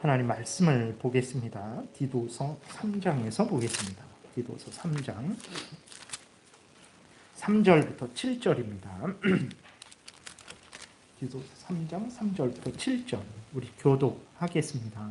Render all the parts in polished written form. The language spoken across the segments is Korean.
하나님 말씀을 보겠습니다. 디도서 3장에서 보겠습니다. 디도서 3장 3절부터 7절입니다. 디도서 3장 3절부터 7절 우리 교독하겠습니다.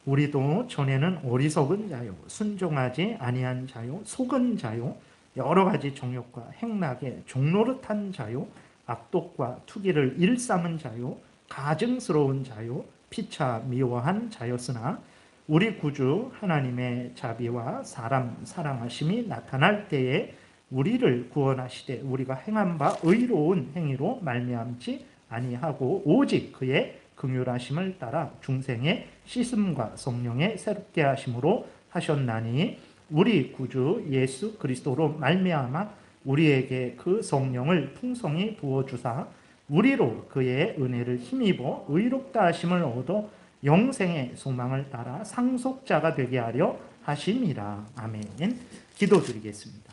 우리도 전에는 어리석은 자요, 순종하지 아니한 자요, 속은 자요, 여러 가지 정욕과 행락에 종노릇한 자요, 악독과 투기를 일삼은 자요, 가증스러운 자요, 피차 미워한 자였으나 우리 구주 하나님의 자비와 사람 사랑하심이 나타날 때에 우리를 구원하시되 우리가 행한 바 의로운 행위로 말미암지 아니하고 오직 그의 긍휼하심을 따라 중생의 씻음과 성령의 새롭게 하심으로 하셨나니 우리 구주 예수 그리스도로 말미암아 우리에게 그 성령을 풍성히 부어주사 우리로 그의 은혜를 힘입어 의롭다 하심을 얻어 영생의 소망을 따라 상속자가 되게 하려 하심이라. 아멘. 기도드리겠습니다.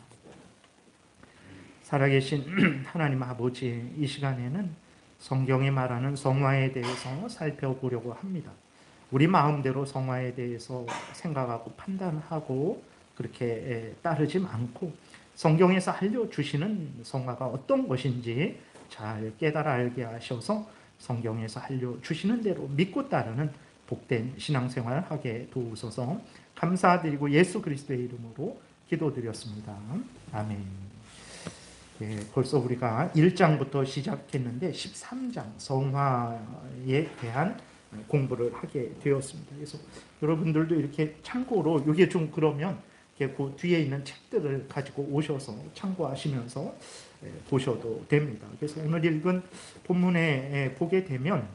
살아계신 하나님 아버지, 이 시간에는 성경이 말하는 성화에 대해서 살펴보려고 합니다. 우리 마음대로 성화에 대해서 생각하고 판단하고 그렇게 따르지 않고 성경에서 알려주시는 성화가 어떤 것인지 잘 깨달아 알게 하셔서 성경에서 알려주시는 대로 믿고 따르는 복된 신앙생활 하게 도우소서. 감사드리고 예수 그리스도의 이름으로 기도드렸습니다. 아멘. 예, 벌써 우리가 1장부터 시작했는데 13장 성화에 대한 공부를 하게 되었습니다. 그래서 여러분들도 이렇게 참고로 이게 좀 그러면 그 뒤에 있는 책들을 가지고 오셔서 참고하시면서 보셔도 됩니다. 그래서 오늘 읽은 본문에 보게 되면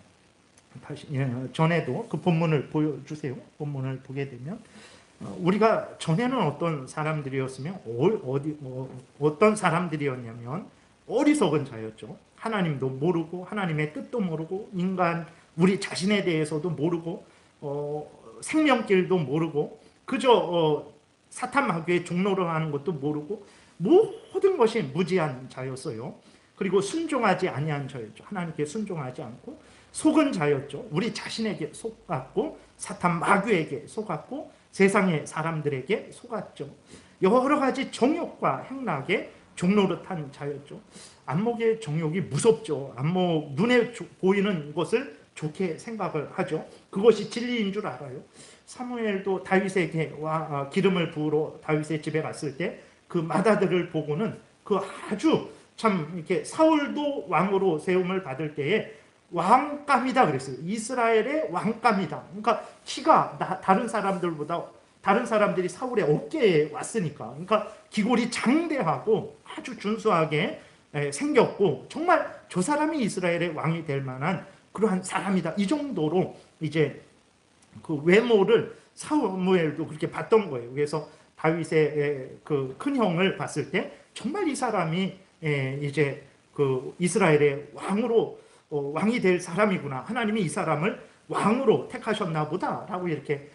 다시 전에도 그 본문을 보여주세요. 본문을 보게 되면 우리가 전에는 어떤 사람들이었으면 어떤 사람들이었냐면 어리석은 자였죠. 하나님도 모르고 하나님의 뜻도 모르고 인간 우리 자신에 대해서도 모르고 생명길도 모르고 그저 사탄 마귀의 종로를 하는 것도 모르고 모든 것이 무지한 자였어요. 그리고 순종하지 아니한 자였죠. 하나님께 순종하지 않고 속은 자였죠. 우리 자신에게 속았고 사탄 마귀에게 속았고 세상의 사람들에게 속았죠. 여러 가지 정욕과 행락에 종노릇한 자였죠. 안목의 정욕이 무섭죠. 안목, 눈에 보이는 것을 좋게 생각을 하죠. 그것이 진리인 줄 알아요. 사무엘도 다윗에게 기름을 부으러 다윗의 집에 갔을 때 그 맏아들을 보고는 그 아주 참 이렇게 사울도 왕으로 세움을 받을 때에 왕감이다 그랬어요. 이스라엘의 왕감이다. 그러니까 키가 다른 사람들이 사울의 어깨에 왔으니까. 그러니까 기골이 장대하고 아주 준수하게 생겼고 정말 저 사람이 이스라엘의 왕이 될 만한 그러한 사람이다. 이 정도로 이제 그 외모를 사무엘도 그렇게 봤던 거예요. 그래서 다윗의 그 큰 형을 봤을 때 정말 이 사람이 이제 그 이스라엘의 왕이 될 사람이구나. 하나님이 이 사람을 왕으로 택하셨나 보다라고 이렇게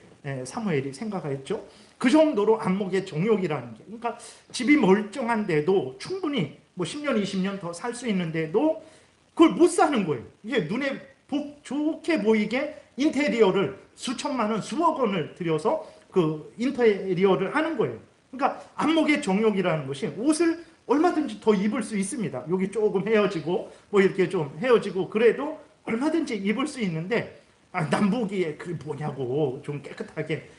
사무엘이 생각했죠. 그 정도로 안목의 정욕이라는 게. 그러니까 집이 멀쩡한데도 충분히 뭐 10년, 20년 더 살 수 있는데도 그걸 못 사는 거예요. 이게 눈에 좋게 보이게 인테리어를 수천만 원, 수억 원을 들여서 그 인테리어를 하는 거예요. 그러니까 안목의 정욕이라는 것이 옷을 얼마든지 더 입을 수 있습니다. 여기 조금 헤어지고 뭐 이렇게 좀 헤어지고 그래도 얼마든지 입을 수 있는데 남보기에 그게 뭐냐고 좀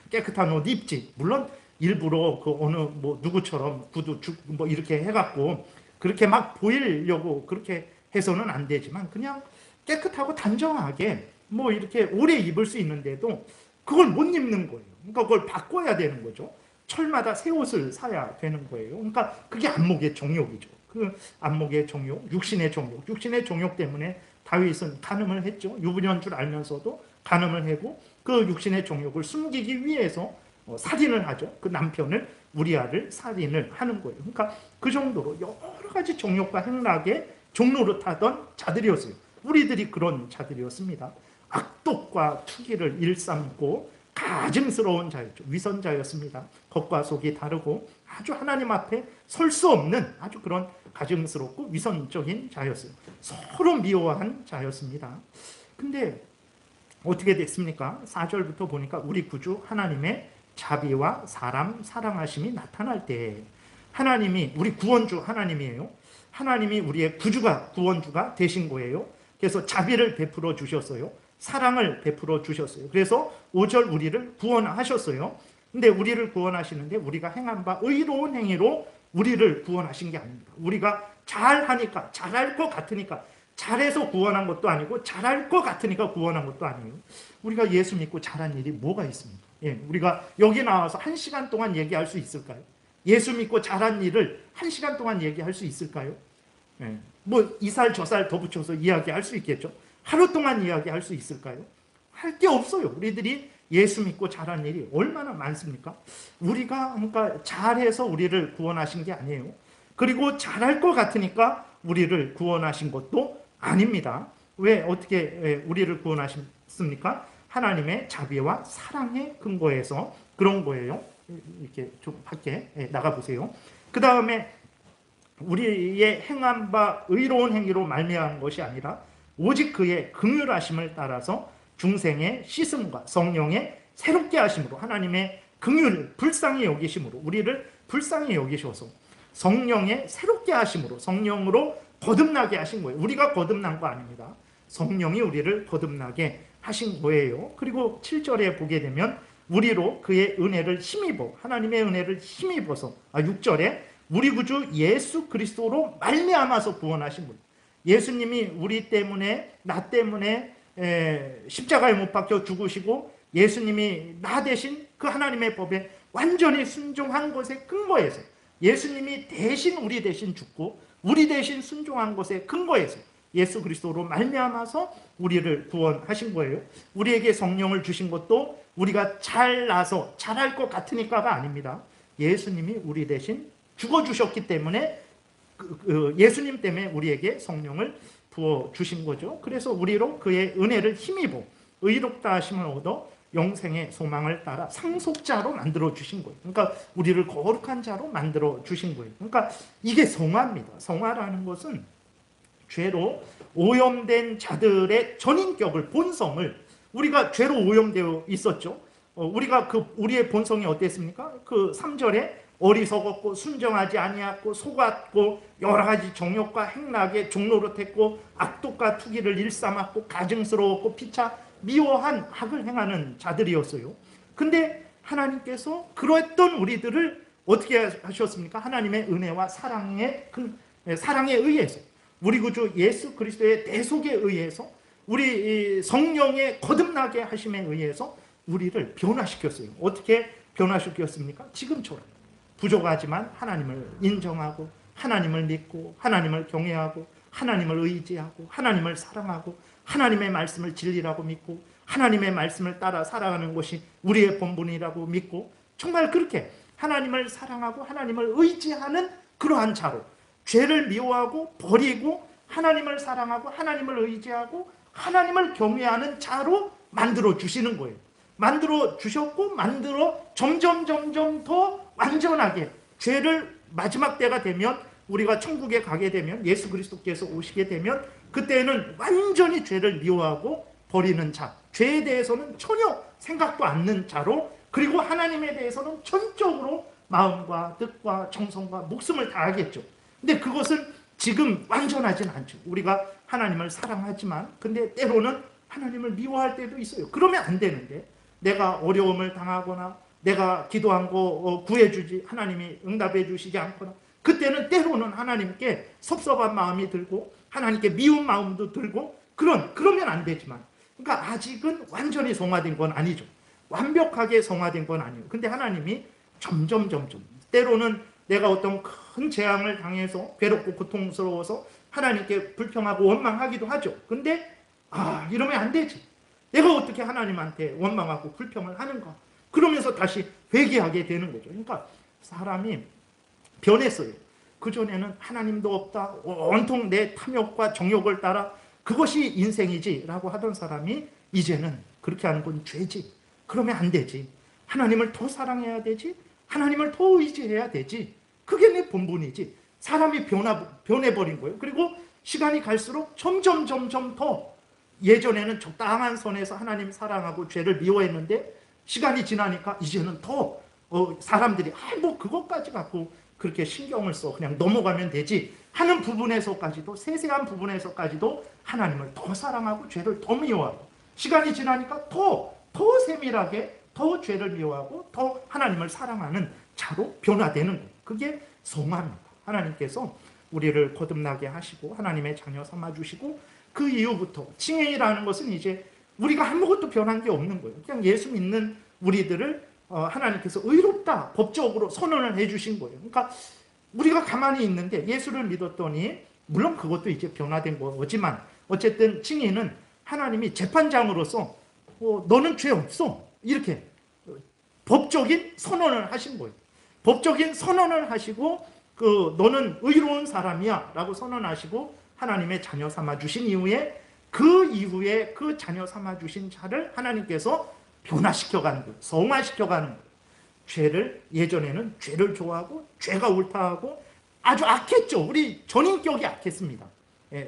깨끗한 옷 입지. 물론 일부러 그 어느 뭐 누구처럼 구두 뭐 이렇게 해갖고 그렇게 막 보이려고 그렇게 해서는 안 되지만 그냥 깨끗하고 단정하게 뭐 이렇게 오래 입을 수 있는데도 그걸 못 입는 거예요. 그러니까 그걸 바꿔야 되는 거죠. 철마다 새 옷을 사야 되는 거예요. 그러니까 그게 안목의 정욕이죠. 그 안목의 정욕, 육신의 정욕 때문에 다윗은 간음을 했죠. 유부녀인 줄 알면서도 간음을 하고 그 육신의 정욕을 숨기기 위해서 살인을 하죠. 그 남편을 우리아를 살인을 하는 거예요. 그러니까 그 정도로 여러 가지 정욕과 행락에 종노릇하던 자들이었어요. 우리들이 그런 자들이었습니다. 악독과 투기를 일삼고 가증스러운 자였죠. 위선자였습니다. 겉과 속이 다르고 아주 하나님 앞에 설 수 없는 아주 그런 가증스럽고 위선적인 자였어요. 서로 미워한 자였습니다. 근데 어떻게 됐습니까? 4절부터 보니까 우리 구주 하나님의 자비와 사람 사랑하심이 나타날 때, 하나님이 우리 구원주 하나님이에요. 하나님이 우리의 구주가 구원주가 되신 거예요. 그래서 자비를 베풀어 주셨어요. 사랑을 베풀어 주셨어요. 그래서 5절 우리를 구원하셨어요. 근데 우리를 구원하시는데 우리가 행한 바 의로운 행위로 우리를 구원하신 게 아닙니다. 우리가 잘하니까, 잘할 것 같으니까, 잘해서 구원한 것도 아니고 잘할 것 같으니까 구원한 것도 아니에요. 우리가 예수 믿고 잘한 일이 뭐가 있습니까? 예, 우리가 여기 나와서 1시간 동안 얘기할 수 있을까요? 예수 믿고 잘한 일을 1시간 동안 얘기할 수 있을까요? 예, 뭐 이 살 저 살 더 붙여서 이야기할 수 있겠죠. 하루 동안 이야기할 수 있을까요? 할 게 없어요. 우리들이 예수 믿고 잘한 일이 얼마나 많습니까? 우리가 그러니까 잘해서 우리를 구원하신 게 아니에요. 그리고 잘할 것 같으니까 우리를 구원하신 것도 아닙니다. 왜 어떻게 우리를 구원하셨습니까? 하나님의 자비와 사랑의 근거에서 그런 거예요. 이렇게 좀 밖에 나가보세요. 그 다음에 우리의 행한 바 의로운 행위로 말미암은 것이 아니라 오직 그의 긍휼하심을 따라서 중생의 씻음과 성령의 새롭게 하심으로, 하나님의 긍휼을 불쌍히 여기심으로, 우리를 불쌍히 여기셔서 성령의 새롭게 하심으로, 성령으로 거듭나게 하신 거예요. 우리가 거듭난 거 아닙니다. 성령이 우리를 거듭나게 하신 거예요. 그리고 7절에 보게 되면 우리로 그의 은혜를 힘입어, 하나님의 은혜를 힘입어서 6절에 우리 구주 예수 그리스도로 말미암아서 구원하신 분. 예수님이 우리 때문에, 나 때문에 십자가에 못 박혀 죽으시고 예수님이 나 대신 그 하나님의 법에 완전히 순종한 것의 근거에서, 예수님이 대신 우리 대신 죽고 우리 대신 순종한 것의 근거에서 예수 그리스도로 말미암아서 우리를 구원하신 거예요. 우리에게 성령을 주신 것도 우리가 잘나서 잘할 것 같으니까가 아닙니다. 예수님이 우리 대신 죽어주셨기 때문에 예수님 때문에 우리에게 성령을 부어주신 거죠. 그래서 우리로 그의 은혜를 힘입어 의롭다 하심을 얻어 영생의 소망을 따라 상속자로 만들어주신 거예요. 그러니까 우리를 거룩한 자로 만들어주신 거예요. 그러니까 이게 성화입니다. 성화라는 것은 죄로 오염된 자들의 전인격을, 본성을, 우리가 죄로 오염되어 있었죠. 우리가 우리의 본성이 어땠습니까? 그 3절에 어리석었고 순정하지 아니하고 속았고 여러 가지 정욕과 행락에 종노릇했고 악독과 투기를 일삼았고 가증스러웠고 피차 미워한 악을 행하는 자들이었어요. 근데 하나님께서 그랬던 우리들을 어떻게 하셨습니까? 하나님의 은혜와 사랑에 의해서, 우리 구주 예수 그리스도의 대속에 의해서, 우리 성령의 거듭나게 하심에 의해서 우리를 변화시켰어요. 어떻게 변화시켰습니까? 지금처럼 부족하지만 하나님을 인정하고 하나님을 믿고 하나님을 경외하고 하나님을 의지하고 하나님을 사랑하고 하나님의 말씀을 진리라고 믿고 하나님의 말씀을 따라 살아가는 것이 우리의 본분이라고 믿고, 정말 그렇게 하나님을 사랑하고 하나님을 의지하는 그러한 자로, 죄를 미워하고 버리고 하나님을 사랑하고 하나님을 의지하고 하나님을 경외하는 자로 만들어 주시는 거예요. 만들어 주셨고 점점 더 완전하게, 죄를 마지막 때가 되면, 우리가 천국에 가게 되면, 예수 그리스도께서 오시게 되면 그때는 완전히 죄를 미워하고 버리는 자, 죄에 대해서는 전혀 생각도 않는 자로, 그리고 하나님에 대해서는 전적으로 마음과 뜻과 정성과 목숨을 다하겠죠. 근데 그것은 지금 완전하진 않죠. 우리가 하나님을 사랑하지만 근데 때로는 하나님을 미워할 때도 있어요. 그러면 안 되는데, 내가 어려움을 당하거나 내가 기도한 거 구해주지 하나님이 응답해 주시지 않거나, 그때는 때로는 하나님께 섭섭한 마음이 들고 하나님께 미운 마음도 들고 그러면 안 되지만, 그러니까 아직은 완전히 성화된 건 아니죠. 완벽하게 성화된 건 아니에요. 근데 하나님이 점점 때로는 내가 어떤 큰 재앙을 당해서 괴롭고 고통스러워서 하나님께 불평하고 원망하기도 하죠. 근데 이러면 안 되지. 내가 어떻게 하나님한테 원망하고 불평을 하는가? 그러면서 다시 회개하게 되는 거죠. 그러니까 사람이 변했어요. 그전에는 하나님도 없다, 온통 내 탐욕과 정욕을 따라 그것이 인생이지 라고 하던 사람이 이제는 그렇게 하는 건 죄지, 그러면 안 되지, 하나님을 더 사랑해야 되지, 하나님을 더 의지해야 되지, 그게 내 본분이지. 사람이 변해버린 거예요. 그리고 시간이 갈수록 점점 더 예전에는 적당한 선에서 하나님 사랑하고 죄를 미워했는데 시간이 지나니까 이제는 더 사람들이 뭐 그것까지 갖고 그렇게 신경을 써 그냥 넘어가면 되지 하는 부분에서까지도 세세한 부분에서까지도 하나님을 더 사랑하고 죄를 더 미워하고 시간이 지나니까 더 세밀하게 더 죄를 미워하고 더 하나님을 사랑하는 자로 변화되는 거예요. 그게 성화입니다. 하나님께서 우리를 거듭나게 하시고 하나님의 자녀 삼아주시고 그 이후부터 칭의라는 것은 이제 우리가 아무것도 변한 게 없는 거예요. 그냥 예수 믿는 우리들을 하나님께서 의롭다 법적으로 선언을 해주신 거예요. 그러니까 우리가 가만히 있는데 예수를 믿었더니 물론 그것도 이제 변화된 거지만 어쨌든 칭의는 하나님이 재판장으로서 너는 죄 없어 이렇게 법적인 선언을 하신 거예요. 법적인 선언을 하시고 너는 의로운 사람이야 라고 선언하시고 하나님의 자녀 삼아주신 이후에 그 자녀 삼아주신 자를 하나님께서 변화시켜가는 거예요. 성화시켜가는 거예요. 죄를 예전에는 죄를 좋아하고 죄가 옳다하고 아주 악했죠. 우리 전인격이 악했습니다.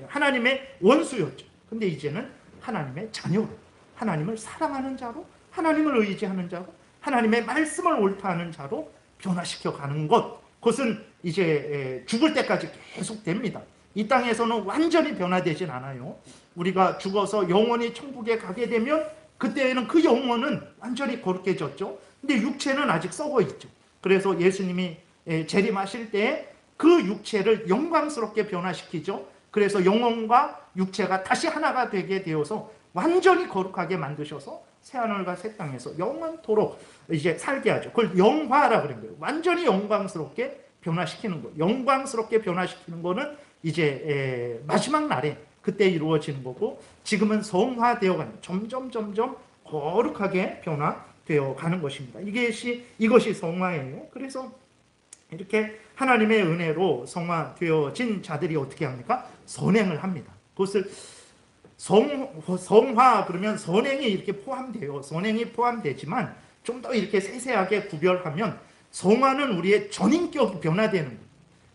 하나님의 원수였죠. 근데 이제는 하나님의 자녀로 하나님을 사랑하는 자로 하나님을 의지하는 자로 하나님의 말씀을 옳다하는 자로 변화시켜가는 그것은 이제 죽을 때까지 계속됩니다. 이 땅에서는 완전히 변화되진 않아요. 우리가 죽어서 영원히 천국에 가게 되면 그때에는 그 영혼은 완전히 거룩해졌죠. 근데 육체는 아직 썩어 있죠. 그래서 예수님이 재림하실 때 그 육체를 영광스럽게 변화시키죠. 그래서 영혼과 육체가 다시 하나가 되게 되어서 완전히 거룩하게 만드셔서 새하늘과 새 땅에서 영원토록 이제 살게 하죠. 그걸 영화라 그런 거예요. 완전히 영광스럽게 변화시키는 거예요. 영광스럽게 변화시키는 거는 이제 마지막 날에 그때 이루어지는 거고 지금은 성화되어 가는 점점 거룩하게 변화되어 가는 것입니다. 이것이 성화예요. 그래서 이렇게 하나님의 은혜로 성화되어진 자들이 어떻게 합니까? 선행을 합니다. 그것을 성화 그러면 선행이 이렇게 포함돼요. 선행이 포함되지만 좀 더 이렇게 세세하게 구별하면 성화는 우리의 전인격이 변화되는 거예요.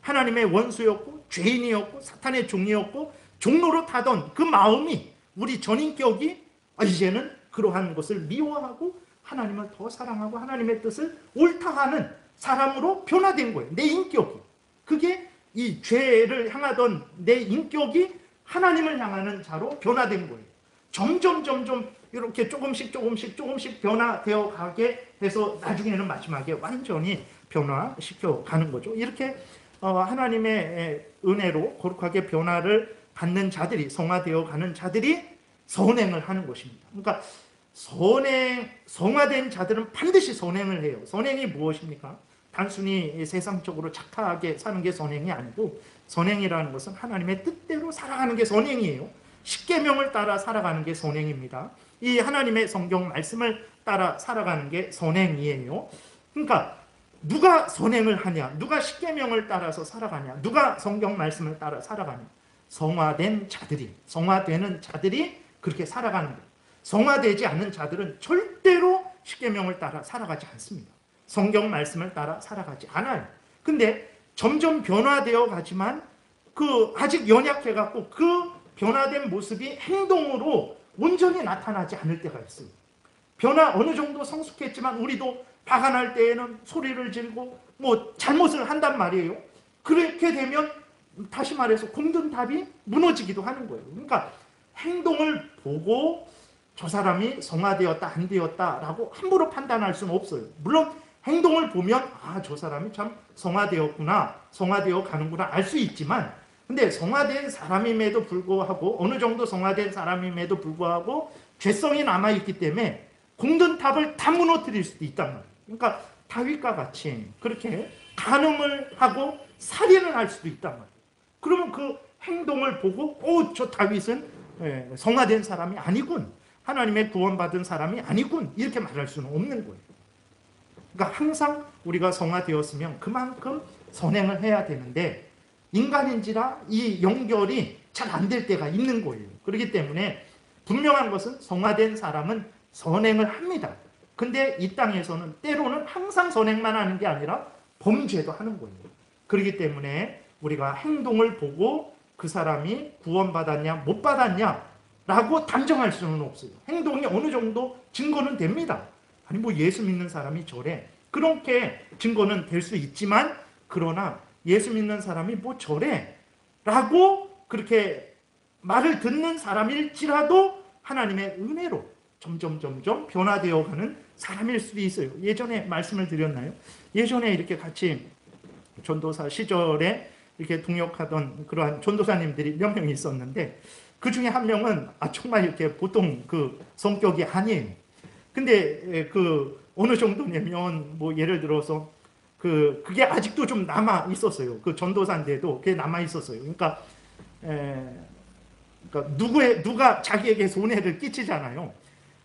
하나님의 원수였고 죄인이었고 사탄의 종이었고 종로로 타던 그 마음이 우리 전인격이 이제는 그러한 것을 미워하고 하나님을 더 사랑하고 하나님의 뜻을 옳다하는 사람으로 변화된 거예요. 내 인격이. 그게 이 죄를 향하던 내 인격이 하나님을 향하는 자로 변화된 거예요. 점점 이렇게 조금씩 변화되어 가게 해서 나중에는 마지막에 완전히 변화시켜 가는 거죠. 이렇게 하나님의 은혜로 거룩하게 변화를 받는 자들이 성화되어 가는 자들이 선행을 하는 것입니다. 그러니까 성화된 자들은 반드시 선행을 해요. 선행이 무엇입니까? 단순히 세상적으로 착하게 사는 게 선행이 아니고 선행이라는 것은 하나님의 뜻대로 살아가는 게 선행이에요. 십계명을 따라 살아가는 게 선행입니다. 이 하나님의 성경 말씀을 따라 살아가는 게 선행이에요. 그러니까 누가 선행을 하냐? 누가 십계명을 따라서 살아가냐? 누가 성경 말씀을 따라 살아가냐? 성화되는 자들이 그렇게 살아가는 거예요. 성화되지 않는 자들은 절대로 십계명을 따라 살아가지 않습니다. 성경 말씀을 따라 살아가지 않아요. 근데 점점 변화되어 가지만 아직 연약해갖고 그 변화된 모습이 행동으로 온전히 나타나지 않을 때가 있어요. 어느 정도 성숙했지만 우리도 화가 날 때에는 소리를 지르고 잘못을 한단 말이에요. 그렇게 되면 다시 말해서 공든탑이 무너지기도 하는 거예요. 그러니까 행동을 보고 저 사람이 성화되었다 안 되었다라고 함부로 판단할 수는 없어요. 물론 행동을 보면 저 사람이 참 성화되었구나, 성화되어 가는구나 알 수 있지만 근데 성화된 사람임에도 불구하고 어느 정도 성화된 사람임에도 불구하고 죄성이 남아있기 때문에 공든탑을 다 무너뜨릴 수도 있단 말이에요. 그러니까 다윗과 같이 그렇게 간음을 하고 살인을 할 수도 있단 말이에요. 그러면 그 행동을 보고 저 다윗은 성화된 사람이 아니군, 하나님의 구원받은 사람이 아니군 이렇게 말할 수는 없는 거예요. 그러니까 항상 우리가 성화되었으면 그만큼 선행을 해야 되는데 인간인지라 이 연결이 잘 안 될 때가 있는 거예요. 그렇기 때문에 분명한 것은 성화된 사람은 선행을 합니다. 근데 이 땅에서는 때로는 항상 선행만 하는 게 아니라 범죄도 하는 거예요. 그렇기 때문에 우리가 행동을 보고 그 사람이 구원받았냐 못 받았냐 라고 단정할 수는 없어요. 행동이 어느 정도 증거는 됩니다. 아니 뭐 예수 믿는 사람이 저래, 그렇게 증거는 될 수 있지만, 그러나 예수 믿는 사람이 뭐 저래 라고 그렇게 말을 듣는 사람일지라도 하나님의 은혜로 점점 변화되어 가는 사람일 수도 있어요. 예전에 말씀을 드렸나요? 예전에 이렇게 같이 전도사 시절에 이렇게 동역하던 그러한 전도사님들이 몇 명이 있었는데, 그 중에 한 명은 정말 이렇게 보통 그 성격이 아니에요. 근데 그 어느 정도냐면 뭐 예를 들어서 그게 아직도 좀 남아 있었어요. 그 전도사인데도 그게 남아 있었어요. 그러니까 누가 자기에게 손해를 끼치잖아요.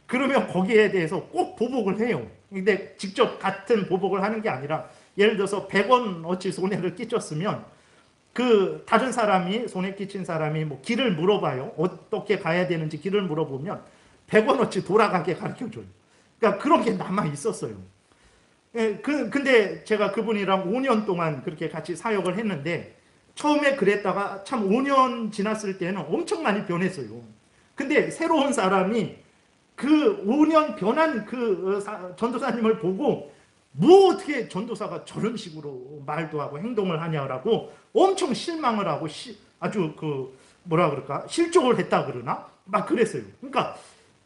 그러면 거기에 대해서 꼭 보복을 해요. 근데 직접 같은 보복을 하는 게 아니라, 예를 들어서 100원어치 손해를 끼쳤으면 그 다른 사람이, 손해 끼친 사람이 뭐 길을 물어봐요. 어떻게 가야 되는지 길을 물어보면 100원어치 돌아가게 가르쳐줘요. 그러니까 그런 게 남아 있었어요. 근데 제가 그분이랑 5년 동안 그렇게 같이 사역을 했는데, 처음에 그랬다가 참 5년 지났을 때는 엄청 많이 변했어요. 근데 새로운 사람이 그 5년 변한 그 전도사님을 보고 뭐 어떻게 전도사가 저런 식으로 말도 하고 행동을 하냐라고 엄청 실망을 하고 아주 그 뭐라 그럴까, 실족을 했다 그러나 막 그랬어요. 그러니까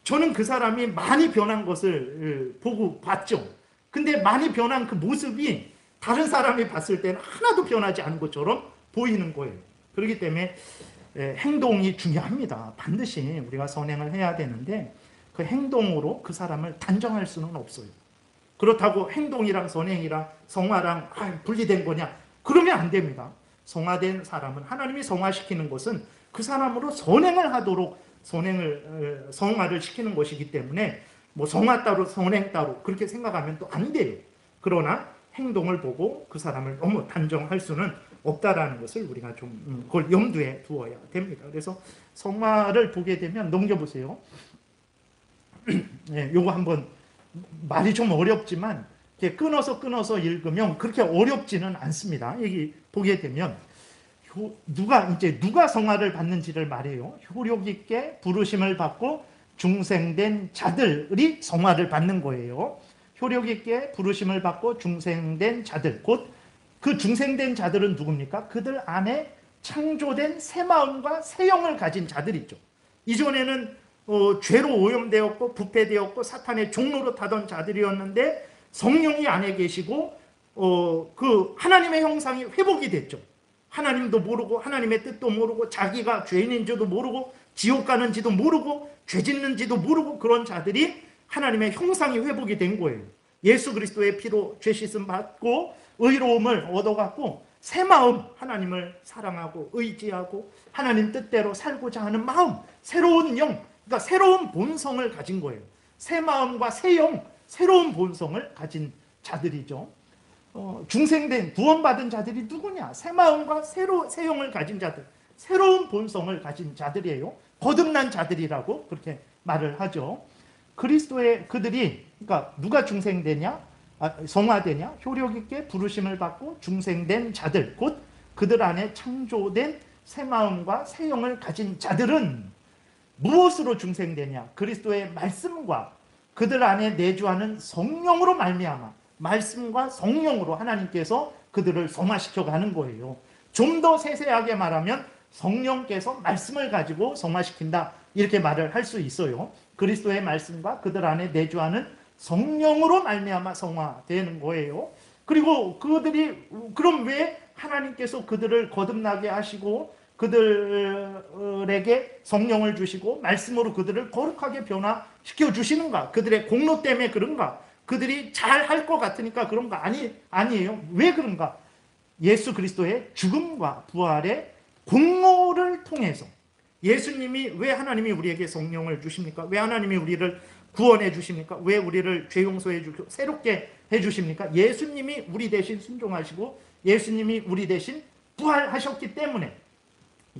저는 그 사람이 많이 변한 것을 보고 봤죠. 근데 많이 변한 그 모습이 다른 사람이 봤을 때는 하나도 변하지 않은 것처럼 보이는 거예요. 그렇기 때문에 행동이 중요합니다. 반드시 우리가 선행을 해야 되는데, 그 행동으로 그 사람을 단정할 수는 없어요. 그렇다고 행동이랑 선행이랑 성화랑 분리된 거냐? 그러면 안 됩니다. 성화된 사람은, 하나님이 성화시키는 것은 그 사람으로 선행을 하도록 성화를 시키는 것이기 때문에, 뭐 성화 따로 선행 따로 그렇게 생각하면 또 안 돼요. 그러나 행동을 보고 그 사람을 너무 단정할 수는 없다라는 것을 우리가 좀 그걸 염두에 두어야 됩니다. 그래서 성화를 보게 되면 넘겨보세요. 요거 한번, 말이 좀 어렵지만 끊어서 읽으면 그렇게 어렵지는 않습니다. 여기 보게 되면 누가 성화를 받는지를 말해요. 효력 있게 부르심을 받고 중생된 자들이 성화를 받는 거예요. 효력 있게 부르심을 받고 중생된 자들, 곧 그 중생된 자들은 누굽니까? 그들 안에 창조된 새 마음과 새 영을 가진 자들이죠. 이전에는 죄로 오염되었고 부패되었고 사탄의 종로로 타던 자들이었는데, 성령이 안에 계시고 그 하나님의 형상이 회복이 됐죠. 하나님도 모르고 하나님의 뜻도 모르고 자기가 죄인인 줄도 모르고 지옥 가는지도 모르고 죄 짓는지도 모르고 그런 자들이 하나님의 형상이 회복이 된 거예요. 예수 그리스도의 피로 죄 씻음 받고 의로움을 얻어갖고 새 마음, 하나님을 사랑하고 의지하고 하나님 뜻대로 살고자 하는 마음, 새로운 영, 그러니까 새로운 본성을 가진 거예요. 새 마음과 새 영, 새로운 본성을 가진 자들이죠. 중생된, 구원받은 자들이 누구냐? 새 마음과 새 영을 가진 자들, 새로운 본성을 가진 자들이에요. 거듭난 자들이라고 그렇게 말을 하죠. 그리스도의 그들이, 그러니까 누가 중생되냐? 성화되냐? 효력 있게 부르심을 받고 중생된 자들, 곧 그들 안에 창조된 새 마음과 새 영을 가진 자들은 무엇으로 중생되냐? 그리스도의 말씀과 그들 안에 내주하는 성령으로 말미암아, 말씀과 성령으로 하나님께서 그들을 성화시켜 가는 거예요. 좀 더 세세하게 말하면 성령께서 말씀을 가지고 성화시킨다, 이렇게 말을 할 수 있어요. 그리스도의 말씀과 그들 안에 내주하는 성령으로 말미암아 성화되는 거예요. 그리고 그들이, 그럼 왜 하나님께서 그들을 거듭나게 하시고 그들에게 성령을 주시고 말씀으로 그들을 거룩하게 변화시켜 주시는가? 그들의 공로 때문에 그런가? 그들이 잘 할 것 같으니까 그런가? 아니에요. 왜 그런가? 예수 그리스도의 죽음과 부활의 공로를 통해서, 예수님이, 왜 하나님이 우리에게 성령을 주십니까? 왜 하나님이 우리를 구원해 주십니까? 왜 우리를 죄 용서해 주시고 새롭게 해 주십니까? 예수님이 우리 대신 순종하시고 예수님이 우리 대신 부활하셨기 때문에,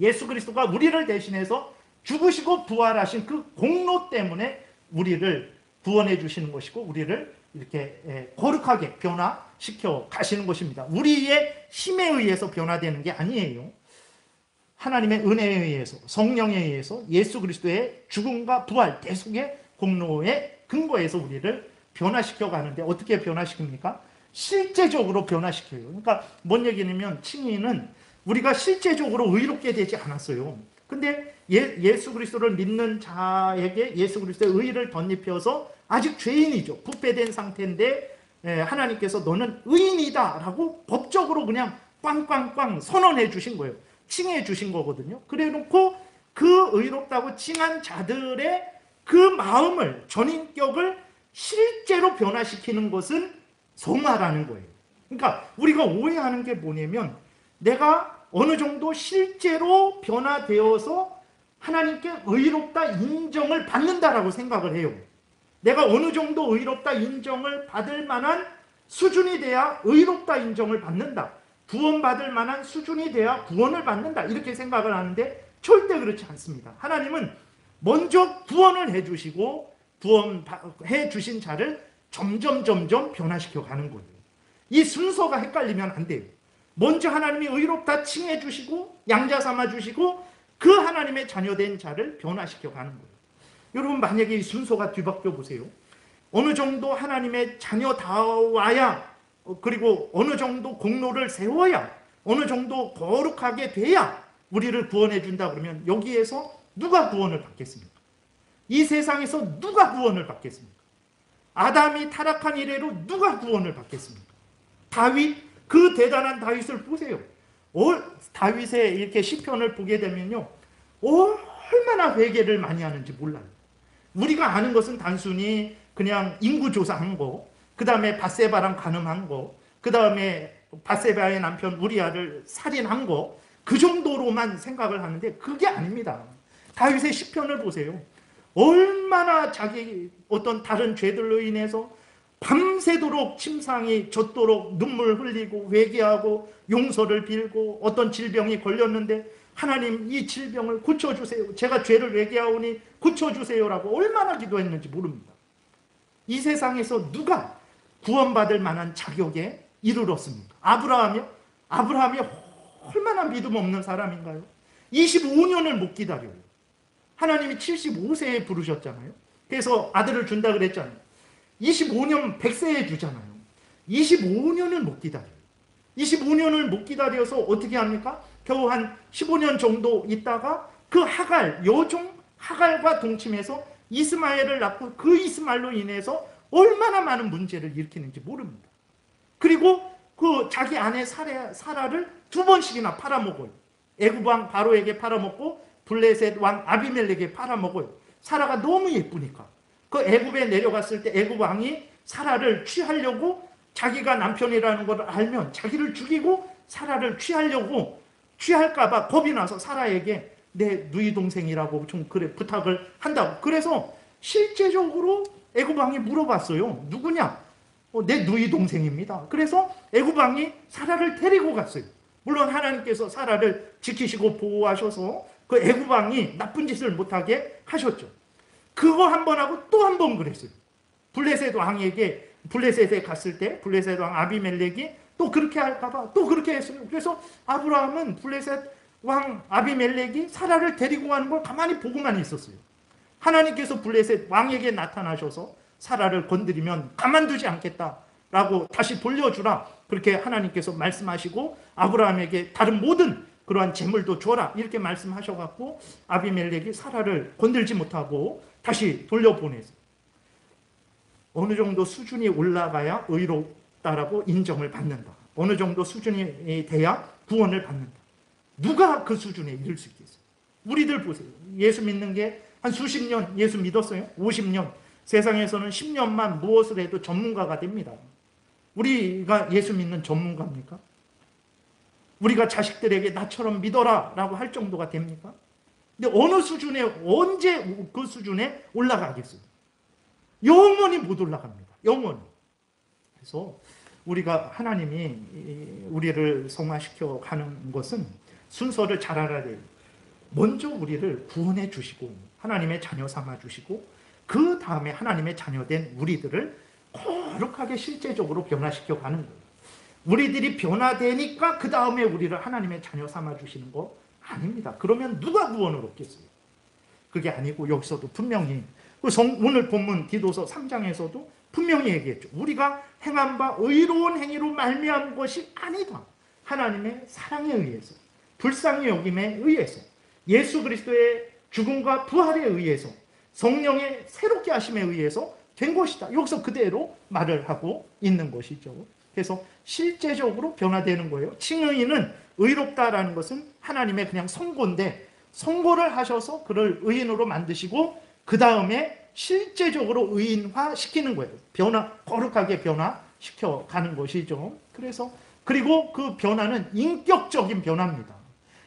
예수 그리스도가 우리를 대신해서 죽으시고 부활하신 그 공로 때문에 우리를 구원해 주시는 것이고 우리를 이렇게 거룩하게 변화시켜 가시는 것입니다. 우리의 힘에 의해서 변화되는 게 아니에요. 하나님의 은혜에 의해서, 성령에 의해서 예수 그리스도의 죽음과 부활, 대속의 공로에 근거해서 우리를 변화시켜 가는데, 어떻게 변화시킵니까? 실제적으로 변화시켜요. 그러니까 뭔 얘기냐면, 칭의는 우리가 실제적으로 의롭게 되지 않았어요. 근데 예수 그리스도를 믿는 자에게 예수 그리스도의 의를 덧입혀서 아직 죄인이죠. 부패된 상태인데 하나님께서 너는 의인이다 라고 법적으로 그냥 꽝꽝꽝 선언해 주신 거예요. 칭해 주신 거거든요. 그래 놓고 그 의롭다고 칭한 자들의 그 마음을, 전인격을 실제로 변화시키는 것은 성화라는 거예요. 그러니까 우리가 오해하는 게 뭐냐면, 내가 어느 정도 실제로 변화되어서 하나님께 의롭다 인정을 받는다라고 생각을 해요. 내가 어느 정도 의롭다 인정을 받을 만한 수준이 돼야 의롭다 인정을 받는다. 구원받을 만한 수준이 돼야 구원을 받는다. 이렇게 생각을 하는데 절대 그렇지 않습니다. 하나님은 먼저 구원을 해주시고 구원해 주신 자를 점점 변화시켜 가는 거예요. 이 순서가 헷갈리면 안 돼요. 먼저 하나님이 의롭다 칭해 주시고 양자 삼아 주시고 그 하나님의 자녀된 자를 변화시켜 가는 거예요. 여러분, 만약에 이 순서가 뒤바뀌어 보세요. 어느 정도 하나님의 자녀다워야, 그리고 어느 정도 공로를 세워야, 어느 정도 거룩하게 돼야 우리를 구원해 준다 그러면 여기에서 누가 구원을 받겠습니까? 이 세상에서 누가 구원을 받겠습니까? 아담이 타락한 이래로 누가 구원을 받겠습니까? 다윗, 그 대단한 다윗을 보세요. 다윗의 이렇게 시편을 보게 되면요, 얼마나 회개를 많이 하는지 몰라요. 우리가 아는 것은 단순히 그냥 인구 조사한 거, 그 다음에 밧세바랑 간음한 거, 그 다음에 밧세바의 남편 우리아를 살인한 거, 그 정도로만 생각을 하는데 그게 아닙니다. 다윗의 시편을 보세요. 얼마나 자기 어떤 다른 죄들로 인해서 밤새도록 침상이 젖도록 눈물 흘리고 회개하고 용서를 빌고, 어떤 질병이 걸렸는데 하나님 이 질병을 고쳐주세요, 제가 죄를 회개하오니 고쳐주세요라고 얼마나 기도했는지 모릅니다. 이 세상에서 누가 구원받을 만한 자격에 이르렀습니까? 아브라함이 얼마나 믿음 없는 사람인가요? 25년을 못 기다려요. 하나님이 75세에 부르셨잖아요. 그래서 아들을 준다 그랬잖아요. 25년 100세에 주잖아요. 25년을 못 기다려요. 25년을 못 기다려서 어떻게 합니까? 겨우 한 15년 정도 있다가 그 하갈, 여종 하갈과 동침해서 이스마엘을 낳고, 그 이스마엘로 인해서 얼마나 많은 문제를 일으키는지 모릅니다. 그리고 그 자기 아내 사라를 2번씩이나 팔아먹어요. 애굽 왕 바로에게 팔아먹고 블레셋 왕 아비멜렉에게 팔아먹어요. 사라가 너무 예쁘니까. 그 애굽에 내려갔을 때 애굽 왕이 사라를 취하려고, 자기가 남편이라는 걸 알면 자기를 죽이고 사라를 취할까봐 겁이 나서 사라에게 내 누이 동생이라고 좀 그래 부탁을 한다고. 그래서 실제적으로 애굽 왕이 물어봤어요. 누구냐? 내 누이 동생입니다. 그래서 애굽 왕이 사라를 데리고 갔어요. 물론 하나님께서 사라를 지키시고 보호하셔서 그 애굽 왕이 나쁜 짓을 못하게 하셨죠. 그거 한 번 하고 또 한 번 그랬어요. 블레셋에 갔을 때 블레셋 왕 아비멜렉이 또 그렇게 할까봐 또 그렇게 했어요. 그래서 아브라함은 블레셋 왕 아비멜렉이 사라를 데리고 가는 걸 가만히 보고만 있었어요. 하나님께서 블레셋 왕에게 나타나셔서 사라를 건드리면 가만두지 않겠다라고 다시 돌려주라, 그렇게 하나님께서 말씀하시고 아브라함에게 다른 모든 그러한 재물도 줘라 이렇게 말씀하셔갖고 아비멜렉이 사라를 건들지 못하고 다시 돌려보내서, 어느 정도 수준이 올라가야 의롭다라고 인정을 받는다. 어느 정도 수준이 돼야 구원을 받는다. 누가 그 수준에 이를 수 있겠어요? 우리들 보세요. 예수 믿는 게 한 수십 년 예수 믿었어요? 50년. 세상에서는 10년만 무엇을 해도 전문가가 됩니다. 우리가 예수 믿는 전문가입니까? 우리가 자식들에게 나처럼 믿어라 라고 할 정도가 됩니까? 근데 어느 수준에, 언제 그 수준에 올라가겠어요? 영원히 못 올라갑니다. 영원히. 그래서 우리가 하나님이 우리를 성화시켜 가는 것은 순서를 잘 알아야 돼요. 먼저 우리를 구원해 주시고 하나님의 자녀 삼아 주시고, 그 다음에 하나님의 자녀된 우리들을 거룩하게 실제적으로 변화시켜 가는 거예요. 우리들이 변화되니까 그 다음에 우리를 하나님의 자녀 삼아 주시는 거 아닙니다. 그러면 누가 구원을 얻겠어요? 그게 아니고 여기서도 분명히 오늘 본문 디도서 3장에서도 분명히 얘기했죠. 우리가 행한 바 의로운 행위로 말미암은 것이 아니다. 하나님의 사랑에 의해서, 불쌍히 여김에 의해서, 예수 그리스도의 죽음과 부활에 의해서, 성령의 새롭게 하심에 의해서 된 것이다. 여기서 그대로 말을 하고 있는 것이죠. 그래서 실제적으로 변화되는 거예요. 칭의는 의롭다라는 것은 하나님의 그냥 선고인데, 선고를 하셔서 그를 의인으로 만드시고 그 다음에 실제적으로 의인화시키는 거예요. 거룩하게 변화시켜 가는 것이죠. 그리고 그 변화는 인격적인 변화입니다.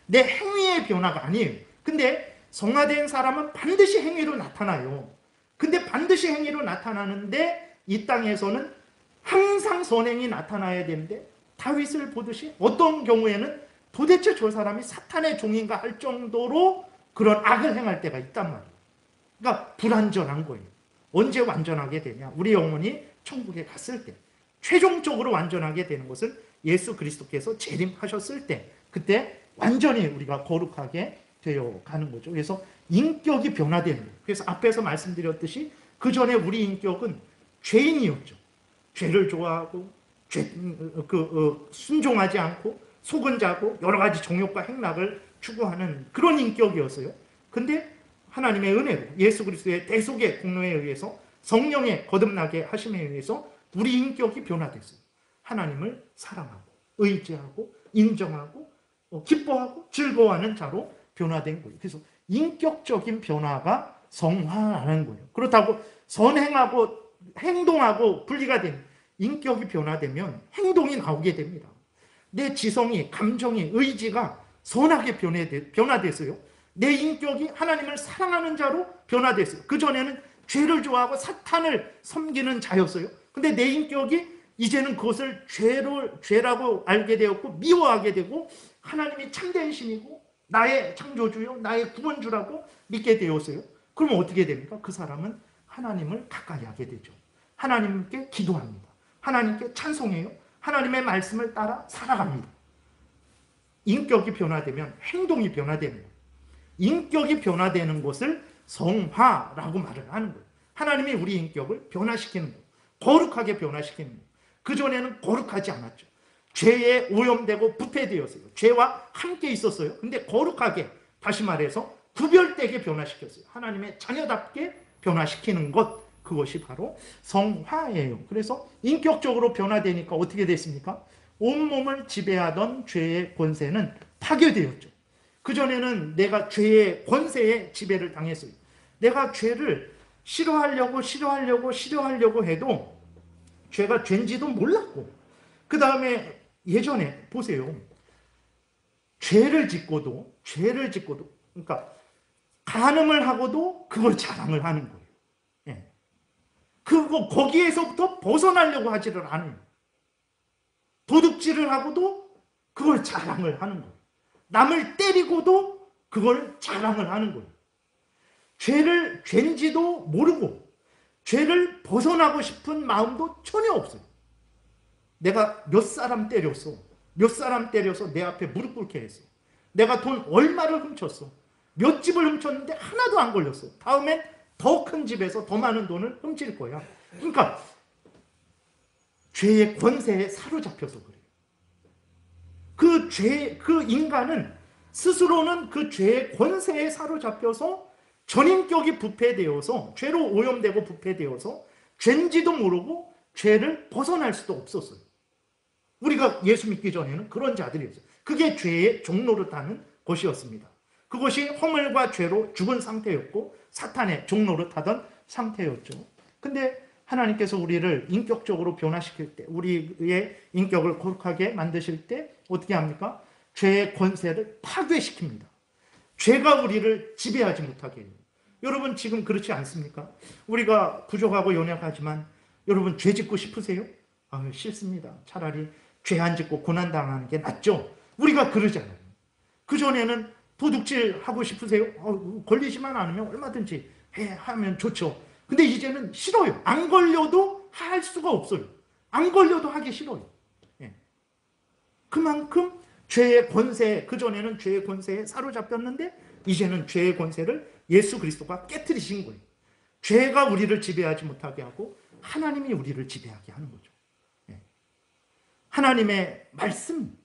내 행위의 변화가 아니에요. 근데 성화된 사람은 반드시 행위로 나타나요. 근데 반드시 행위로 나타나는데 이 땅에서는 항상 선행이 나타나야 되는데, 다윗을 보듯이 어떤 경우에는 도대체 저 사람이 사탄의 종인가 할 정도로 그런 악을 행할 때가 있단 말이에요. 그러니까 불완전한 거예요. 언제 완전하게 되냐? 우리 영혼이 천국에 갔을 때. 최종적으로 완전하게 되는 것은 예수 그리스도께서 재림하셨을 때, 그때 완전히 우리가 거룩하게 되어 가는 거죠. 그래서 인격이 변화되는 거예요. 그래서 앞에서 말씀드렸듯이 그 전에 우리 인격은 죄인이었죠. 죄를 좋아하고 순종하지 않고 속은 자고 여러 가지 정욕과 행락을 추구하는 그런 인격이었어요. 근데 하나님의 은혜로 예수 그리스도의 대속의 공로에 의해서, 성령의 거듭나게 하심에 의해서 우리 인격이 변화됐어요. 하나님을 사랑하고 의지하고 인정하고 기뻐하고 즐거워하는 자로 변화된 거예요. 그래서 인격적인 변화가 성화라는 거예요. 그렇다고 선행하고 행동하고 분리가 된 인격이 변화되면 행동이 나오게 됩니다. 내 지성이, 감정이, 의지가 선하게 변화됐어요. 내 인격이 하나님을 사랑하는 자로 변화됐어요. 그전에는 죄를 좋아하고 사탄을 섬기는 자였어요. 근데 내 인격이 이제는 그것을 죄라고 알게 되었고 미워하게 되고, 하나님이 참된 신이고 나의 창조주요 나의 구원주라고 믿게 되었어요. 그러면 어떻게 됩니까? 그 사람은 하나님을 가까이 하게 되죠. 하나님께 기도합니다. 하나님께 찬송해요. 하나님의 말씀을 따라 살아갑니다. 인격이 변화되면 행동이 변화되는 거예요. 인격이 변화되는 것을 성화라고 말을 하는 거예요. 하나님이 우리 인격을 변화시키는 거예요. 거룩하게 변화시키는 거예요. 그전에는 거룩하지 않았죠. 죄에 오염되고 부패되었어요. 죄와 함께 있었어요. 근데 거룩하게, 다시 말해서 구별되게 변화시켰어요. 하나님의 자녀답게 변화시키는 것, 그것이 바로 성화예요. 그래서 인격적으로 변화되니까 어떻게 됐습니까? 온몸을 지배하던 죄의 권세는 파괴되었죠. 그전에는 내가 죄의 권세에 지배를 당했어요. 내가 죄를 싫어하려고 해도 죄가 죄인지도 몰랐고, 그 다음에 예전에 보세요. 죄를 짓고도, 그러니까 간음을 하고도 그걸 자랑을 하는 거예요. 예. 거기에서부터 벗어나려고 하지를 않아요. 도둑질을 하고도 그걸 자랑을 하는 거예요. 남을 때리고도 그걸 자랑을 하는 거예요. 죄인지도 모르고 죄를 벗어나고 싶은 마음도 전혀 없어요. 내가 몇 사람 때려서 내 앞에 무릎 꿇게 했어. 내가 돈 얼마를 훔쳤어. 몇 집을 훔쳤는데 하나도 안 걸렸어. 다음엔 더 큰 집에서 더 많은 돈을 훔칠 거야. 그러니까 죄의 권세에 사로잡혀서 그래요. 그 인간은 스스로는 그 죄의 권세에 사로잡혀서 전인격이 부패되어서, 죄로 오염되고 부패되어서 죄인지도 모르고 죄를 벗어날 수도 없었어요. 우리가 예수 믿기 전에는 그런 자들이었어요. 그게 죄의 종로를 타는 것이었습니다. 그것이 허물과 죄로 죽은 상태였고 사탄의 종로를 타던 상태였죠. 근데 하나님께서 우리를 인격적으로 변화시킬 때, 우리의 인격을 거룩하게 만드실 때 어떻게 합니까? 죄의 권세를 파괴시킵니다. 죄가 우리를 지배하지 못하게 해요. 여러분 지금 그렇지 않습니까? 우리가 부족하고 연약하지만 여러분 죄 짓고 싶으세요? 싫습니다. 차라리 죄 안 짓고 고난당하는 게 낫죠. 우리가 그러잖아요. 그전에는 도둑질 하고 싶으세요? 걸리지만 않으면 얼마든지 하면 좋죠. 근데 이제는 싫어요. 안 걸려도 할 수가 없어요. 안 걸려도 하기 싫어요. 그만큼 죄의 권세, 그전에는 죄의 권세에 사로잡혔는데 이제는 죄의 권세를 예수 그리스도가 깨트리신 거예요. 죄가 우리를 지배하지 못하게 하고 하나님이 우리를 지배하게 하는 거죠. 하나님의 말씀,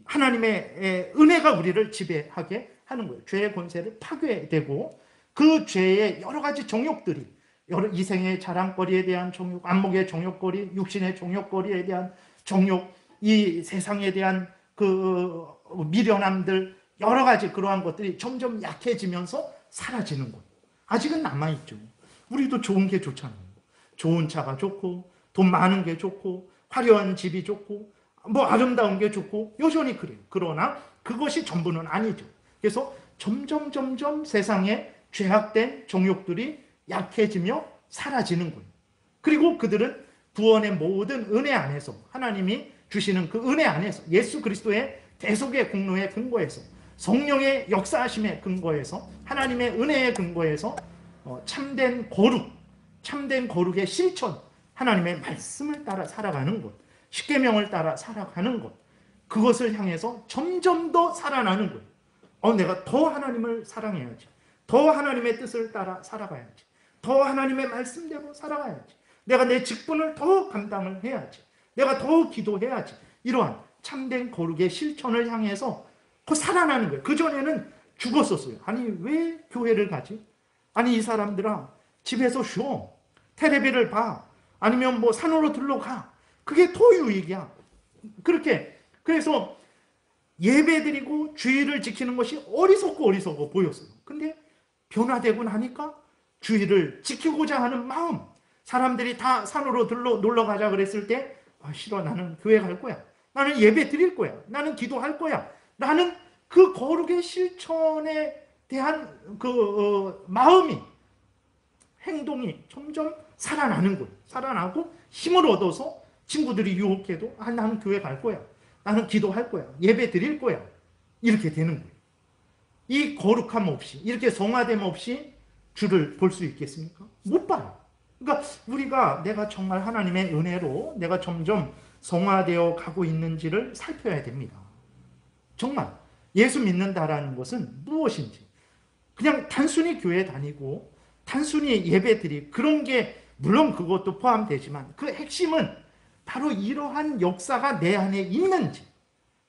하나님의 은혜가 우리를 지배하게 하는 거예요. 죄의 권세를 파괴되고 그 죄의 여러 가지 정욕들이, 여러 이생의 자랑거리에 대한 정욕, 안목의 정욕거리, 육신의 정욕거리에 대한 정욕, 이 세상에 대한 그 미련함들, 여러 가지 그러한 것들이 점점 약해지면서 사라지는 거예요. 아직은 남아있죠. 우리도 좋은 게 좋잖아요. 좋은 차가 좋고 돈 많은 게 좋고 화려한 집이 좋고 뭐 아름다운 게 좋고 여전히 그래요. 그러나 그것이 전부는 아니죠. 그래서 점점 세상에 죄악된 정욕들이 약해지며 사라지는 거예요. 그리고 그들은 구원의 모든 은혜 안에서, 하나님이 주시는 그 은혜 안에서, 예수 그리스도의 대속의 공로에 근거해서, 성령의 역사하심의 근거해서, 하나님의 은혜의 근거해서 참된 거룩, 참된 거룩의 실천, 하나님의 말씀을 따라 살아가는 것, 십계명을 따라 살아가는 것, 그것을 향해서 점점 더 살아나는 거예요. 내가 더 하나님을 사랑해야지, 더 하나님의 뜻을 따라 살아가야지, 더 하나님의 말씀대로 살아가야지, 내가 내 직분을 더 감당을 해야지, 내가 더 기도해야지, 이러한 참된 거룩의 실천을 향해서 살아나는 거예요. 그전에는 죽었었어요. 아니 왜 교회를 가지? 아니 이 사람들아, 집에서 쉬어, 텔레비를 봐, 아니면 뭐 산으로 들러가, 그게 더 유익이야. 그렇게, 그래서 예배드리고 주의를 지키는 것이 어리석고 보였어요. 근데 변화되고 나니까 주의를 지키고자 하는 마음, 사람들이 다 산으로 놀러 가자 그랬을 때 싫어, 나는 교회 갈 거야, 나는 예배 드릴 거야, 나는 기도할 거야, 나는 그 거룩의 실천에 대한 그 마음이, 행동이 점점 살아나는 거예요. 살아나고 힘을 얻어서 친구들이 유혹해도 나는 교회 갈 거야, 나는 기도할 거야, 예배 드릴 거야, 이렇게 되는 거예요. 이 거룩함 없이, 이렇게 성화됨 없이 주를 볼 수 있겠습니까? 못 봐요. 그러니까 우리가 내가 정말 하나님의 은혜로 내가 점점 성화되어 가고 있는지를 살펴야 됩니다. 정말 예수 믿는다라는 것은 무엇인지, 그냥 단순히 교회 다니고 단순히 예배 드리고 그런 게 물론 그것도 포함되지만 그 핵심은 바로 이러한 역사가 내 안에 있는지,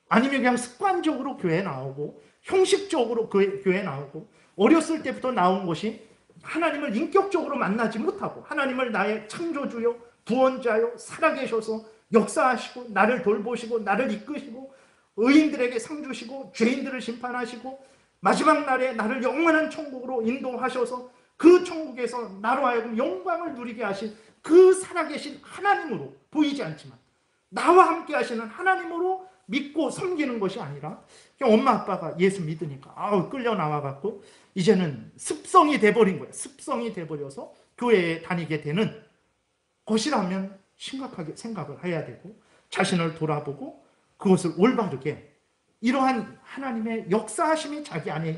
아니면 그냥 습관적으로 교회 나오고 형식적으로 교회 나오고 어렸을 때부터 나온 것이 하나님을 인격적으로 만나지 못하고 하나님을 나의 창조주요 구원자요 살아계셔서 역사하시고 나를 돌보시고 나를 이끄시고 의인들에게 상 주시고 죄인들을 심판하시고 마지막 날에 나를 영원한 천국으로 인도하셔서 그 천국에서 나로 하여금 영광을 누리게 하신 그 살아계신 하나님으로, 보이지 않지만 나와 함께 하시는 하나님으로 믿고 섬기는 것이 아니라 그냥 엄마 아빠가 예수 믿으니까 끌려 나와갖고 이제는 습성이 돼버린 거예요. 습성이 돼버려서 교회에 다니게 되는 것이라면 심각하게 생각을 해야 되고 자신을 돌아보고 그것을 올바르게, 이러한 하나님의 역사하심이 자기 안에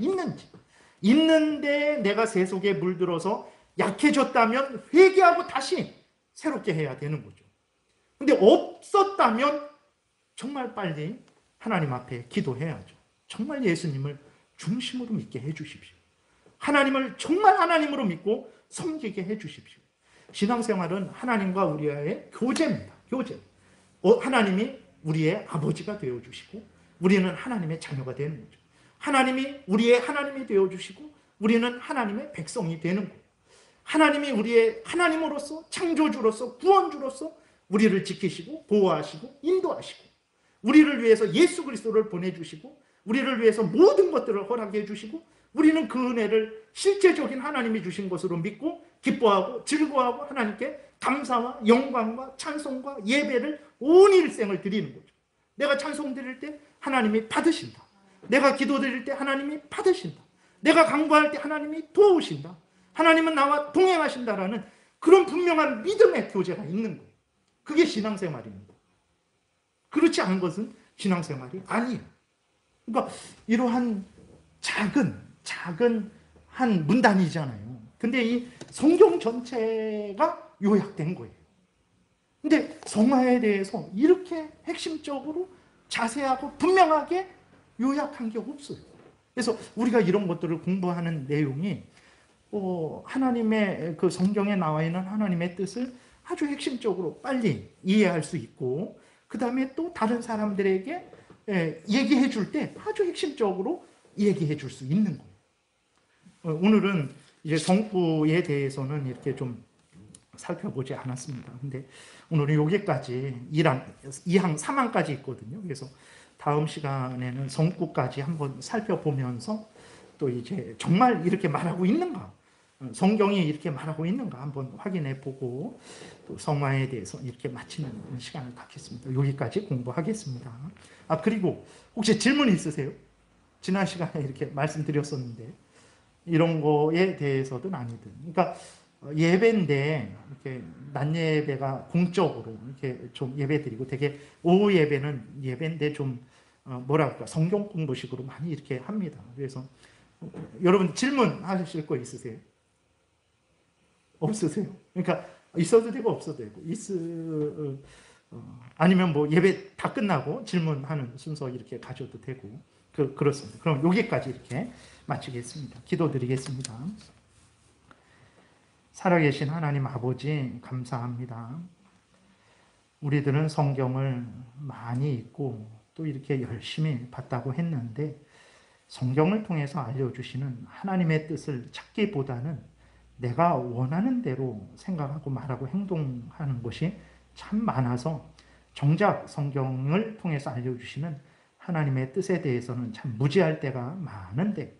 있는데 내가 세속에 물들어서 약해졌다면 회개하고 다시 새롭게 해야 되는 거죠. 근데 없었다면 정말 빨리 하나님 앞에 기도해야죠. 정말 예수님을 중심으로 믿게 해주십시오. 하나님을 정말 하나님으로 믿고 섬기게 해주십시오. 신앙생활은 하나님과 우리와의 교제입니다. 교제. 하나님이 우리의 아버지가 되어주시고 우리는 하나님의 자녀가 되는 거죠. 하나님이 우리의 하나님이 되어주시고 우리는 하나님의 백성이 되는 거예요. 하나님이 우리의 하나님으로서, 창조주로서, 구원주로서 우리를 지키시고 보호하시고 인도하시고 우리를 위해서 예수 그리스도를 보내주시고 우리를 위해서 모든 것들을 허락해 주시고 우리는 그 은혜를 실제적인 하나님이 주신 것으로 믿고 기뻐하고 즐거워하고 하나님께 감사와 영광과 찬송과 예배를 온 일생을 드리는 거죠. 내가 찬송 드릴 때 하나님이 받으신다. 내가 기도 드릴 때 하나님이 받으신다. 내가 간구할 때 하나님이 도우신다. 하나님은 나와 동행하신다라는 그런 분명한 믿음의 교제가 있는 거예요. 그게 신앙생활입니다. 그렇지 않은 것은 신앙생활이 아니에요. 그러니까 이러한 작은 한 문단이잖아요. 근데 이 성경 전체가 요약된 거예요. 근데 성화에 대해서 이렇게 핵심적으로 자세하고 분명하게 요약한 게 없어요. 그래서 우리가 이런 것들을 공부하는 내용이 하나님의 그 성경에 나와 있는 하나님의 뜻을 아주 핵심적으로 빨리 이해할 수 있고, 그 다음에 또 다른 사람들에게 얘기해 줄 때 아주 핵심적으로 얘기해 줄 수 있는 거예요. 오늘은 이제 성부에 대해서는 이렇게 좀 살펴보지 않았습니다. 근데 오늘은 여기까지 2항, 3항까지 있거든요. 그래서 다음 시간에는 성구까지 한번 살펴보면서 또 이제 정말 이렇게 말하고 있는가, 성경이 이렇게 말하고 있는가 한번 확인해 보고 또 성화에 대해서 이렇게 마치는 시간을 갖겠습니다. 여기까지 공부하겠습니다. 그리고 혹시 질문 있으세요? 지난 시간에 이렇게 말씀드렸었는데 이런 거에 대해서든 아니든, 그러니까 예배인데 이렇게 낮 예배가 공적으로 이렇게 좀 예배드리고, 되게 오후 예배는 예배인데 좀 뭐랄까 성경 공부식으로 많이 이렇게 합니다. 그래서 여러분 질문하실 거 있으세요? 없으세요? 그러니까 있어도 되고 없어도 되고, 아니면 뭐 예배 다 끝나고 질문하는 순서 이렇게 가져도 되고, 그렇습니다. 그럼 여기까지 이렇게 마치겠습니다. 기도드리겠습니다. 살아계신 하나님 아버지, 감사합니다. 우리들은 성경을 많이 읽고 또 이렇게 열심히 봤다고 했는데, 성경을 통해서 알려주시는 하나님의 뜻을 찾기보다는 내가 원하는 대로 생각하고 말하고 행동하는 것이 참 많아서, 정작 성경을 통해서 알려주시는 하나님의 뜻에 대해서는 참 무지할 때가 많은데,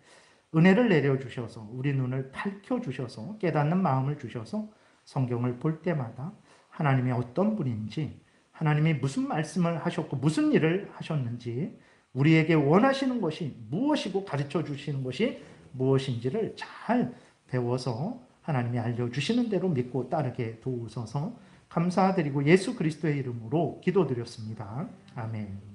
은혜를 내려주셔서 우리 눈을 밝혀주셔서 깨닫는 마음을 주셔서 성경을 볼 때마다 하나님이 어떤 분인지, 하나님이 무슨 말씀을 하셨고 무슨 일을 하셨는지, 우리에게 원하시는 것이 무엇이고 가르쳐 주시는 것이 무엇인지를 잘 배워서 하나님이 알려주시는 대로 믿고 따르게 도우소서. 감사드리고 예수 그리스도의 이름으로 기도드렸습니다. 아멘.